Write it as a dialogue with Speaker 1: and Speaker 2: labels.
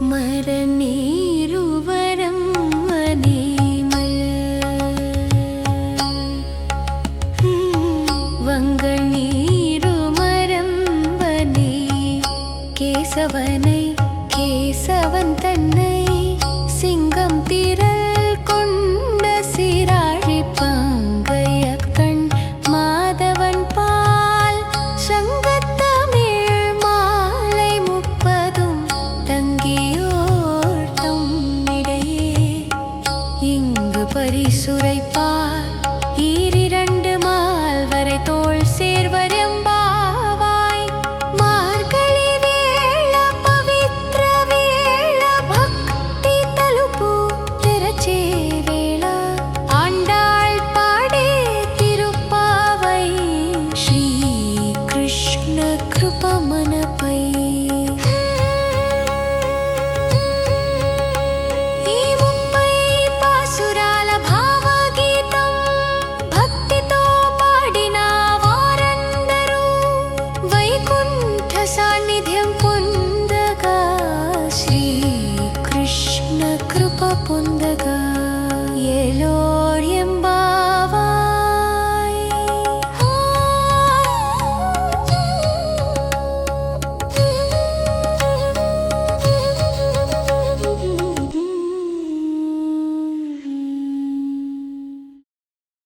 Speaker 1: മരനീരുവരം വങ്കണീരുമരം വനേ கேசவனை கேசவன் தன்னை சிங்கம் திரள் கொண்ட சீராழி பங்கைய கண் மாதவன் பால் சங்கத்தமிழ் மாலை 30 தங்கியோர் தம்மிடையே இங்கு பரிசுரைப்பார் ஈரிரண்டு மால் வரை தோள் சேர்வரெம்பாவாய் மார்கழி வேள பவித்ர வேள பக்தி தலுப்பு திரச்சே வேள ஆண்டாள் பாடே திருப்பாவை ஸ்ரீ கிருஷ்ண கிருபமனப்பை ఈ 30 పాసురాల భావగీతం భక్తితో పాడిన వారందరూ వైకుంఠ సాన్నిధ్యం పొందగా శ్రీ కృష్ణ కృప పొందగా ఏలోర్యంబ